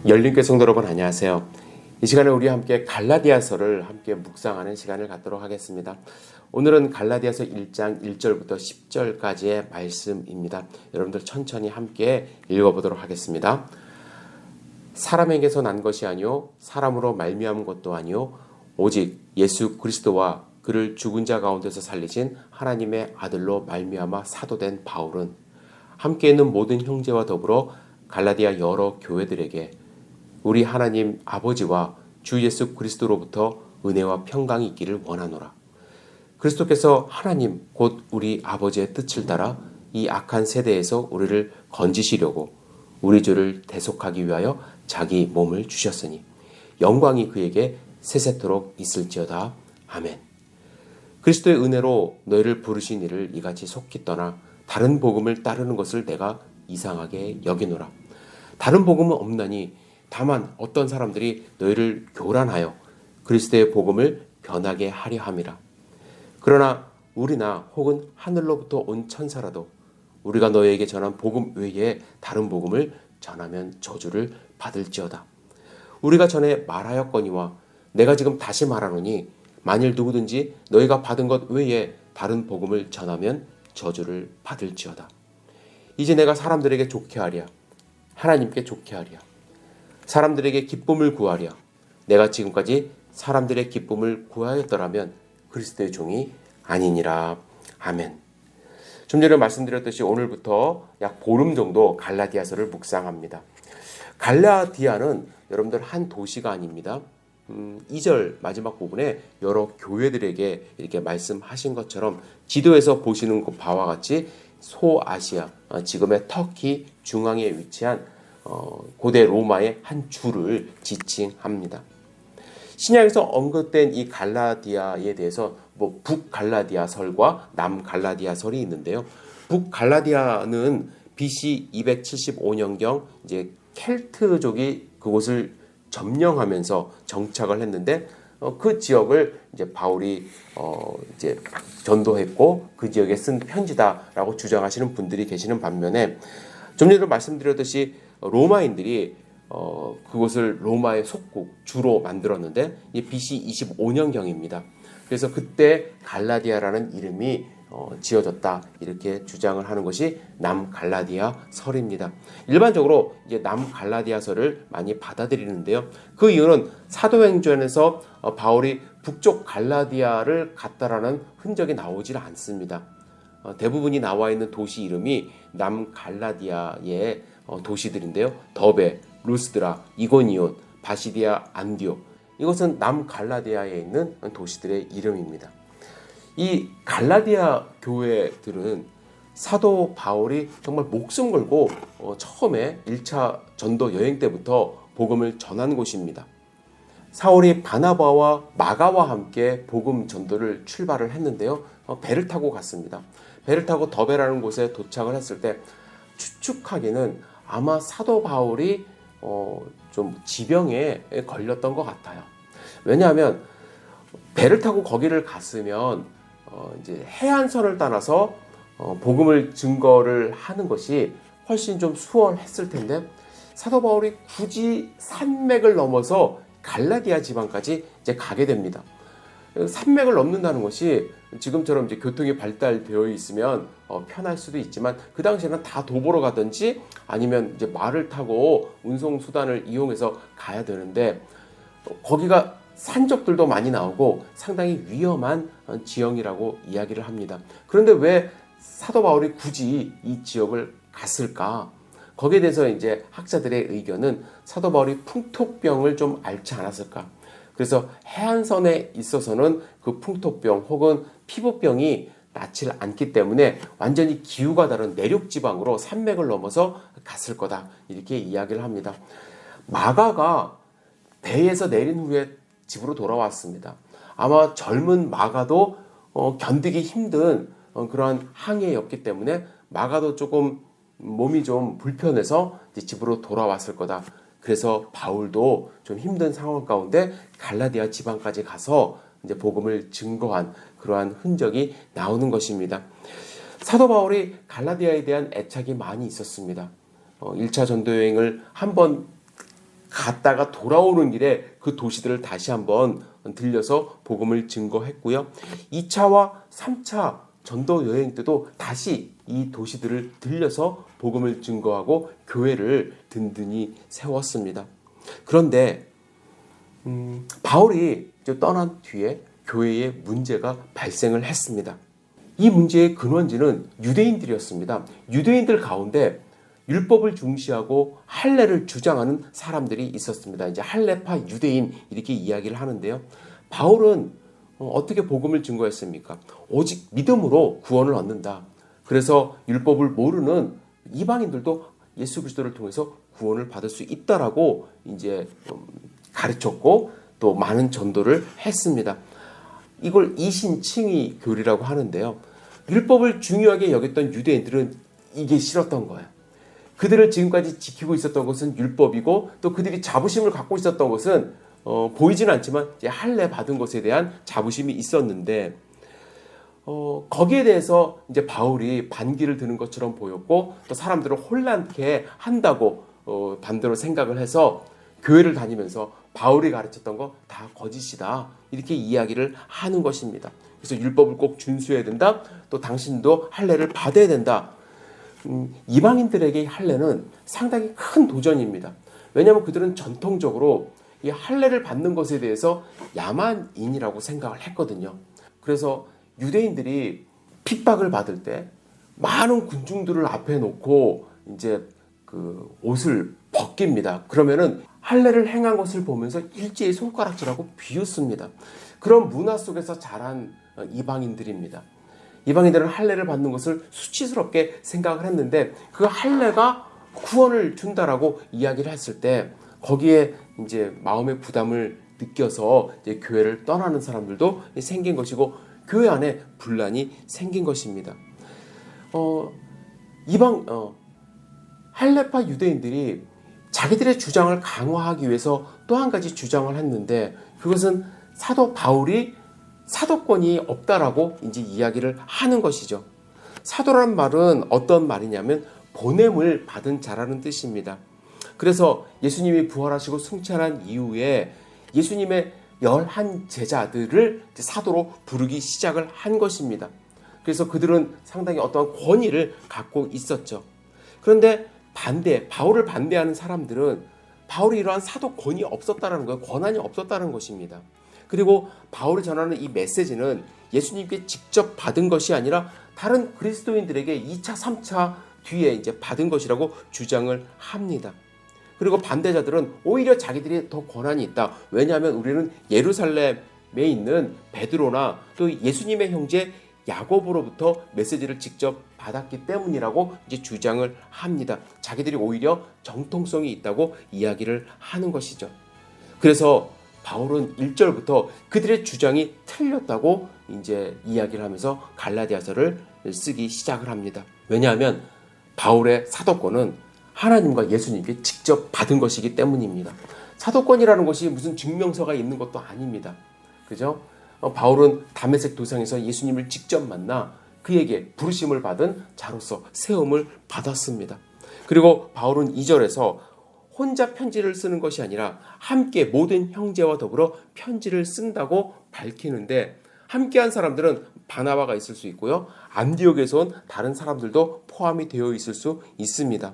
열린교회 성도 여러분 안녕하세요. 이 시간에 우리 함께 갈라디아서를 함께 묵상하는 시간을 갖도록 하겠습니다. 오늘은 갈라디아서 1장 1절부터 10절까지의 말씀입니다. 여러분들 천천히 함께 읽어보도록 하겠습니다. 사람에게서 난 것이 아니요 사람으로 말미암은 것도 아니요 오직 예수 그리스도와 그를 죽은 자 가운데서 살리신 하나님의 아들로 말미암아 사도된 바울은 함께 있는 모든 형제와 더불어 갈라디아 여러 교회들에게 우리 하나님 아버지와 주 예수 그리스도로부터 은혜와 평강이 있기를 원하노라. 그리스도께서 하나님 곧 우리 아버지의 뜻을 따라 이 악한 세대에서 우리를 건지시려고 우리 죄를 대속하기 위하여 자기 몸을 주셨으니 영광이 그에게 세세토록 있을지어다. 아멘. 그리스도의 은혜로 너희를 부르신 이를 이같이 속히 떠나 다른 복음을 따르는 것을 내가 이상하게 여기노라. 다른 복음은 없나니 다만 어떤 사람들이 너희를 교란하여 그리스도의 복음을 변하게 하려 함이라. 그러나 우리나 혹은 하늘로부터 온 천사라도 우리가 너희에게 전한 복음 외에 다른 복음을 전하면 저주를 받을지어다. 우리가 전에 말하였거니와 내가 지금 다시 말하노니 만일 누구든지 너희가 받은 것 외에 다른 복음을 전하면 저주를 받을지어다. 이제 내가 사람들에게 좋게 하랴 하나님께 좋게 하랴 사람들에게 기쁨을 구하랴 내가 지금까지 사람들의 기쁨을 구하였더라면 그리스도의 종이 아니니라. 아멘. 좀 전에 말씀드렸듯이 오늘부터 약 보름 정도 갈라디아서를 묵상합니다. 갈라디아는 여러분들 한 도시가 아닙니다. 2절 마지막 부분에 여러 교회들에게 이렇게 말씀하신 것처럼 지도에서 보시는 바와 같이 소아시아, 지금의 터키 중앙에 위치한 고대 로마의 한 주를 지칭합니다. 신약에서 언급된 이 갈라디아에 대해서 북갈라디아설과 남갈라디아설이 있는데요. 북갈라디아는 BC 275년경 이제 켈트족이 그곳을 점령하면서 정착을 했는데 그 지역을 이제 바울이 이제 전도했고 그 지역에 쓴 편지다라고 주장하시는 분들이 계시는 반면에 좀 전에 말씀드렸듯이 로마인들이 그곳을 로마의 속국 주로 만들었는데 이게 BC 25년경입니다. 그래서 그때 갈라디아라는 이름이 지어졌다 이렇게 주장을 하는 것이 남갈라디아 설입니다. 일반적으로 이제 남갈라디아설을 많이 받아들이는데요. 그 이유는 사도행전에서 바울이 북쪽 갈라디아를 갔다라는 흔적이 나오질 않습니다. 대부분이 나와 있는 도시 이름이 남갈라디아의 도시들인데요. 더베, 루스드라, 이고니온, 바시디아, 안디옥 이것은 남갈라디아에 있는 도시들의 이름입니다. 이 갈라디아 교회들은 사도 바울이 정말 목숨 걸고 처음에 1차 전도 여행 때부터 복음을 전한 곳입니다. 사울이 바나바와 마가와 함께 복음 전도를 출발을 했는데요. 배를 타고 갔습니다. 배를 타고 더베라는 곳에 도착을 했을 때 추측하기는 아마 사도 바울이 좀 지병에 걸렸던 것 같아요. 왜냐하면 배를 타고 거기를 갔으면 이제 해안선을 따라서 복음을 증거를 하는 것이 훨씬 좀 수월했을 텐데 사도 바울이 굳이 산맥을 넘어서 갈라디아 지방까지 이제 가게 됩니다. 산맥을 넘는다는 것이 지금처럼 이제 교통이 발달되어 있으면 편할 수도 있지만 그 당시에는 다 도보로 가든지 아니면 이제 말을 타고 운송 수단을 이용해서 가야 되는데 거기가 산적들도 많이 나오고 상당히 위험한 지형이라고 이야기를 합니다. 그런데 왜 사도 바울이 굳이 이 지역을 갔을까? 거기에 대해서 이제 학자들의 의견은 사도 바울이 풍토병을 좀 앓지 않았을까? 그래서 해안선에 있어서는 그 풍토병 혹은 피부병이 낫지 않기 때문에 완전히 기후가 다른 내륙 지방으로 산맥을 넘어서 갔을 거다. 이렇게 이야기를 합니다. 마가가 배에서 내린 후에 집으로 돌아왔습니다. 아마 젊은 마가도 견디기 힘든 그러한 항해였기 때문에 마가도 조금 몸이 좀 불편해서 이제 집으로 돌아왔을 거다. 그래서 바울도 좀 힘든 상황 가운데 갈라디아 지방까지 가서 이제 복음을 증거한 그러한 흔적이 나오는 것입니다. 사도 바울이 갈라디아에 대한 애착이 많이 있었습니다. 1차 전도 여행을 한번 갔다가 돌아오는 길에 그 도시들을 다시 한번 들려서 복음을 증거했고요. 2차와 3차 전도 여행 때도 다시 이 도시들을 들려서 복음을 증거하고 교회를 든든히 세웠습니다. 그런데 바울이 떠난 뒤에 교회에 문제가 발생을 했습니다. 이 문제의 근원지는 유대인들이었습니다. 유대인들 가운데 율법을 중시하고 할례를 주장하는 사람들이 있었습니다. 이제 할례파 유대인 이렇게 이야기를 하는데요. 바울은 어떻게 복음을 증거했습니까? 오직 믿음으로 구원을 얻는다. 그래서 율법을 모르는 이방인들도 예수 그리스도를 통해서 구원을 받을 수 있다라고 이제 가르쳤고 또 많은 전도를 했습니다. 이걸 이신칭의 교리라고 하는데요. 율법을 중요하게 여겼던 유대인들은 이게 싫었던 거예요. 그들을 지금까지 지키고 있었던 것은 율법이고 또 그들이 자부심을 갖고 있었던 것은 보이지는 않지만 이제 할례 받은 것에 대한 자부심이 있었는데 거기에 대해서 이제 바울이 반기를 드는 것처럼 보였고 또 사람들을 혼란케 한다고 반대로 생각을 해서 교회를 다니면서 바울이 가르쳤던 거 다 거짓이다 이렇게 이야기를 하는 것입니다. 그래서 율법을 꼭 준수해야 된다. 또 당신도 할례를 받아야 된다. 이방인들에게 할례는 상당히 큰 도전입니다. 왜냐하면 그들은 전통적으로 이 할례를 받는 것에 대해서 야만인이라고 생각을 했거든요. 그래서 유대인들이 핍박을 받을 때 많은 군중들을 앞에 놓고 이제 그 옷을 벗깁니다. 그러면은 할례를 행한 것을 보면서 일제히 손가락질하고 비웃습니다. 그런 문화 속에서 자란 이방인들입니다. 이방인들은 할례를 받는 것을 수치스럽게 생각을 했는데 그 할례가 구원을 준다라고 이야기를 했을 때 거기에 이제 마음의 부담을 느껴서 이제 교회를 떠나는 사람들도 생긴 것이고 교회 안에 분란이 생긴 것입니다. 할례파 유대인들이 자기들의 주장을 강화하기 위해서 또 한 가지 주장을 했는데 그것은 사도 바울이 사도권이 없다라고 이제 이야기를 하는 것이죠. 사도란 말은 어떤 말이냐면 보냄을 받은 자라는 뜻입니다. 그래서 예수님이 부활하시고 승천한 이후에 예수님의 11 제자들을 사도로 부르기 시작을 한 것입니다. 그래서 그들은 상당히 어떠한 권위를 갖고 있었죠. 그런데 바울을 반대하는 사람들은 바울이 이러한 사도권이 없었다는 거예요. 권한이 없었다는 것입니다. 그리고 바울이 전하는 이 메시지는 예수님께 직접 받은 것이 아니라 다른 그리스도인들에게 2차, 3차 뒤에 이제 받은 것이라고 주장을 합니다. 그리고 반대자들은 오히려 자기들이 더 권한이 있다. 왜냐하면 우리는 예루살렘에 있는 베드로나 또 예수님의 형제 야고보로부터 메시지를 직접 받았기 때문이라고 이제 주장을 합니다. 자기들이 오히려 정통성이 있다고 이야기를 하는 것이죠. 그래서 바울은 1절부터 그들의 주장이 틀렸다고 이제 이야기를 하면서 갈라디아서를 쓰기 시작을 합니다. 왜냐하면 바울의 사도권은 하나님과 예수님께 직접 받은 것이기 때문입니다. 사도권이라는 것이 무슨 증명서가 있는 것도 아닙니다. 그죠? 바울은 다메섹 도상에서 예수님을 직접 만나 그에게 부르심을 받은 자로서 세움을 받았습니다. 그리고 바울은 2절에서 혼자 편지를 쓰는 것이 아니라 함께 모든 형제와 더불어 편지를 쓴다고 밝히는데 함께한 사람들은 바나바가 있을 수 있고요. 안디옥에서 온 다른 사람들도 포함이 되어 있을 수 있습니다.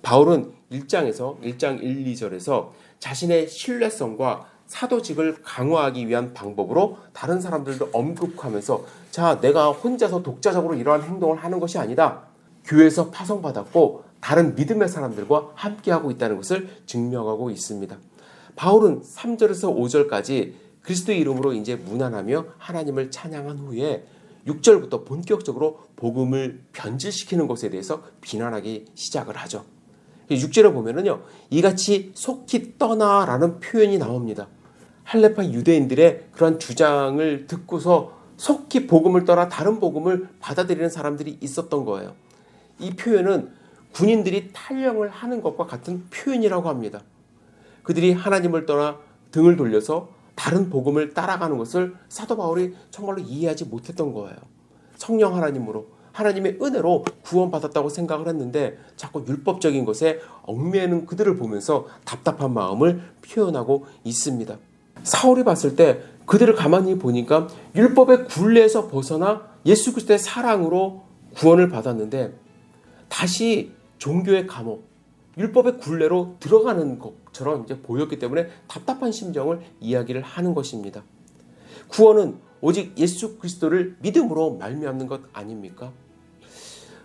바울은 1장 1, 2절에서 자신의 신뢰성과 사도직을 강화하기 위한 방법으로 다른 사람들도 언급하면서 자, 내가 혼자서 독자적으로 이러한 행동을 하는 것이 아니다. 교회에서 파송받았고 다른 믿음의 사람들과 함께하고 있다는 것을 증명하고 있습니다. 바울은 3절에서 5절까지 그리스도의 이름으로 이제 문안하며 하나님을 찬양한 후에 6절부터 본격적으로 복음을 변질시키는 것에 대해서 비난하기 시작을 하죠. 6절에 보면은요, 이같이 속히 떠나라는 표현이 나옵니다. 할례파 유대인들의 그러한 주장을 듣고서 속히 복음을 떠나 다른 복음을 받아들이는 사람들이 있었던 거예요. 이 표현은 군인들이 탈영을 하는 것과 같은 표현이라고 합니다. 그들이 하나님을 떠나 등을 돌려서 다른 복음을 따라가는 것을 사도 바울이 정말로 이해하지 못했던 거예요. 성령 하나님으로 하나님의 은혜로 구원받았다고 생각을 했는데 자꾸 율법적인 것에 얽매이는 그들을 보면서 답답한 마음을 표현하고 있습니다. 사울이 봤을 때 그들을 가만히 보니까 율법의 굴레에서 벗어나 예수 그리스도의 사랑으로 구원을 받았는데 다시 종교의 감옥, 율법의 굴레로 들어가는 것처럼 이제 보였기 때문에 답답한 심정을 이야기를 하는 것입니다. 구원은 오직 예수 그리스도를 믿음으로 말미암는 것 아닙니까?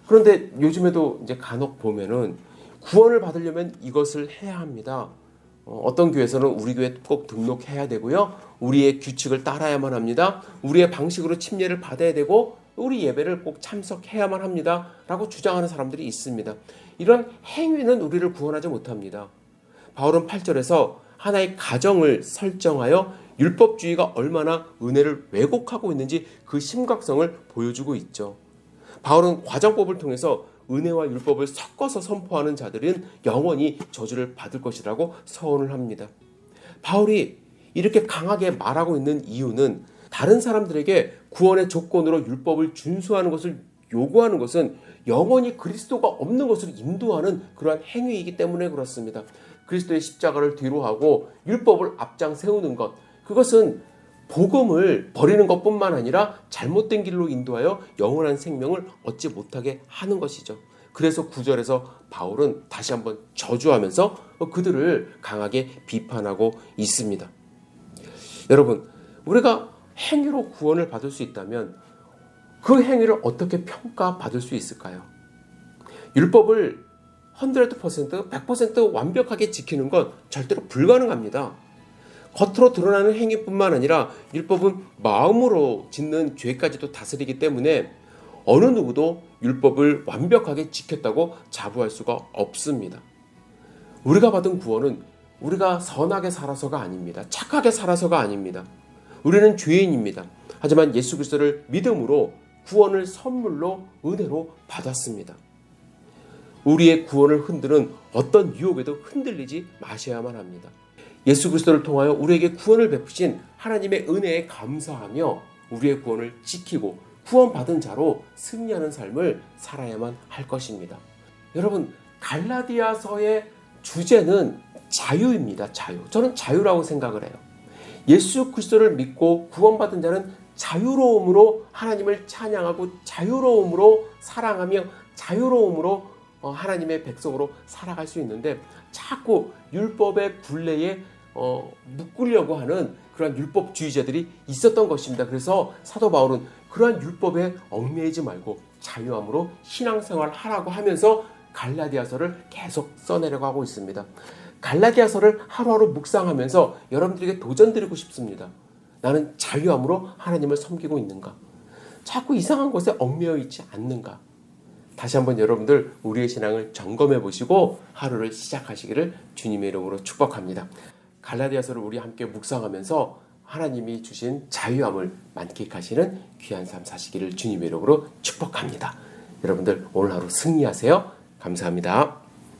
그런데 요즘에도 이제 간혹 보면은 구원을 받으려면 이것을 해야 합니다. 어떤 교회에서는 우리 교회 꼭 등록해야 되고요. 우리의 규칙을 따라야만 합니다. 우리의 방식으로 침례를 받아야 되고 우리 예배를 꼭 참석해야만 합니다. 라고 주장하는 사람들이 있습니다. 이런 행위는 우리를 구원하지 못합니다. 바울은 8절에서 하나의 가정을 설정하여 율법주의가 얼마나 은혜를 왜곡하고 있는지 그 심각성을 보여주고 있죠. 바울은 과정법을 통해서 은혜와 율법을 섞어서 선포하는 자들은 영원히 저주를 받을 것이라고 서언을 합니다. 바울이 이렇게 강하게 말하고 있는 이유는 다른 사람들에게 구원의 조건으로 율법을 준수하는 것을 요구하는 것은 영원히 그리스도가 없는 것으로 인도하는 그러한 행위이기 때문에 그렇습니다. 그리스도의 십자가를 뒤로하고 율법을 앞장 세우는 것, 그것은 복음을 버리는 것뿐만 아니라 잘못된 길로 인도하여 영원한 생명을 얻지 못하게 하는 것이죠. 그래서 9절에서 바울은 다시 한번 저주하면서 그들을 강하게 비판하고 있습니다. 여러분, 우리가 행위로 구원을 받을 수 있다면 그 행위를 어떻게 평가받을 수 있을까요? 율법을 100%, 100% 완벽하게 지키는 건 절대로 불가능합니다. 겉으로 드러나는 행위뿐만 아니라 율법은 마음으로 짓는 죄까지도 다스리기 때문에 어느 누구도 율법을 완벽하게 지켰다고 자부할 수가 없습니다. 우리가 받은 구원은 우리가 선하게 살아서가 아닙니다. 착하게 살아서가 아닙니다. 우리는 죄인입니다. 하지만 예수 그리스도를 믿음으로 구원을 선물로 은혜로 받았습니다. 우리의 구원을 흔드는 어떤 유혹에도 흔들리지 마셔야만 합니다. 예수 그리스도를 통하여 우리에게 구원을 베푸신 하나님의 은혜에 감사하며 우리의 구원을 지키고 구원받은 자로 승리하는 삶을 살아야만 할 것입니다. 여러분, 갈라디아서의 주제는 자유입니다. 자유. 저는 자유라고 생각을 해요. 예수 그리스도를 믿고 구원받은 자는 자유로움으로 하나님을 찬양하고 자유로움으로 사랑하며 자유로움으로 하나님의 백성으로 살아갈 수 있는데 자꾸 율법의 굴레에 묶으려고 하는 그러한 율법주의자들이 있었던 것입니다. 그래서 사도 바울은 그러한 율법에 얽매이지 말고 자유함으로 신앙생활을 하라고 하면서 갈라디아서를 계속 써내려가고 있습니다. 갈라디아서를 하루하루 묵상하면서 여러분들에게 도전드리고 싶습니다. 나는 자유함으로 하나님을 섬기고 있는가? 자꾸 이상한 것에 얽매여 있지 않는가? 다시 한번 여러분들 우리의 신앙을 점검해 보시고 하루를 시작하시기를 주님의 이름으로 축복합니다. 갈라디아서를 우리 함께 묵상하면서 하나님이 주신 자유함을 만끽하시는 귀한 삶 사시기를 주님의 이름으로 축복합니다. 여러분들 오늘 하루 승리하세요. 감사합니다.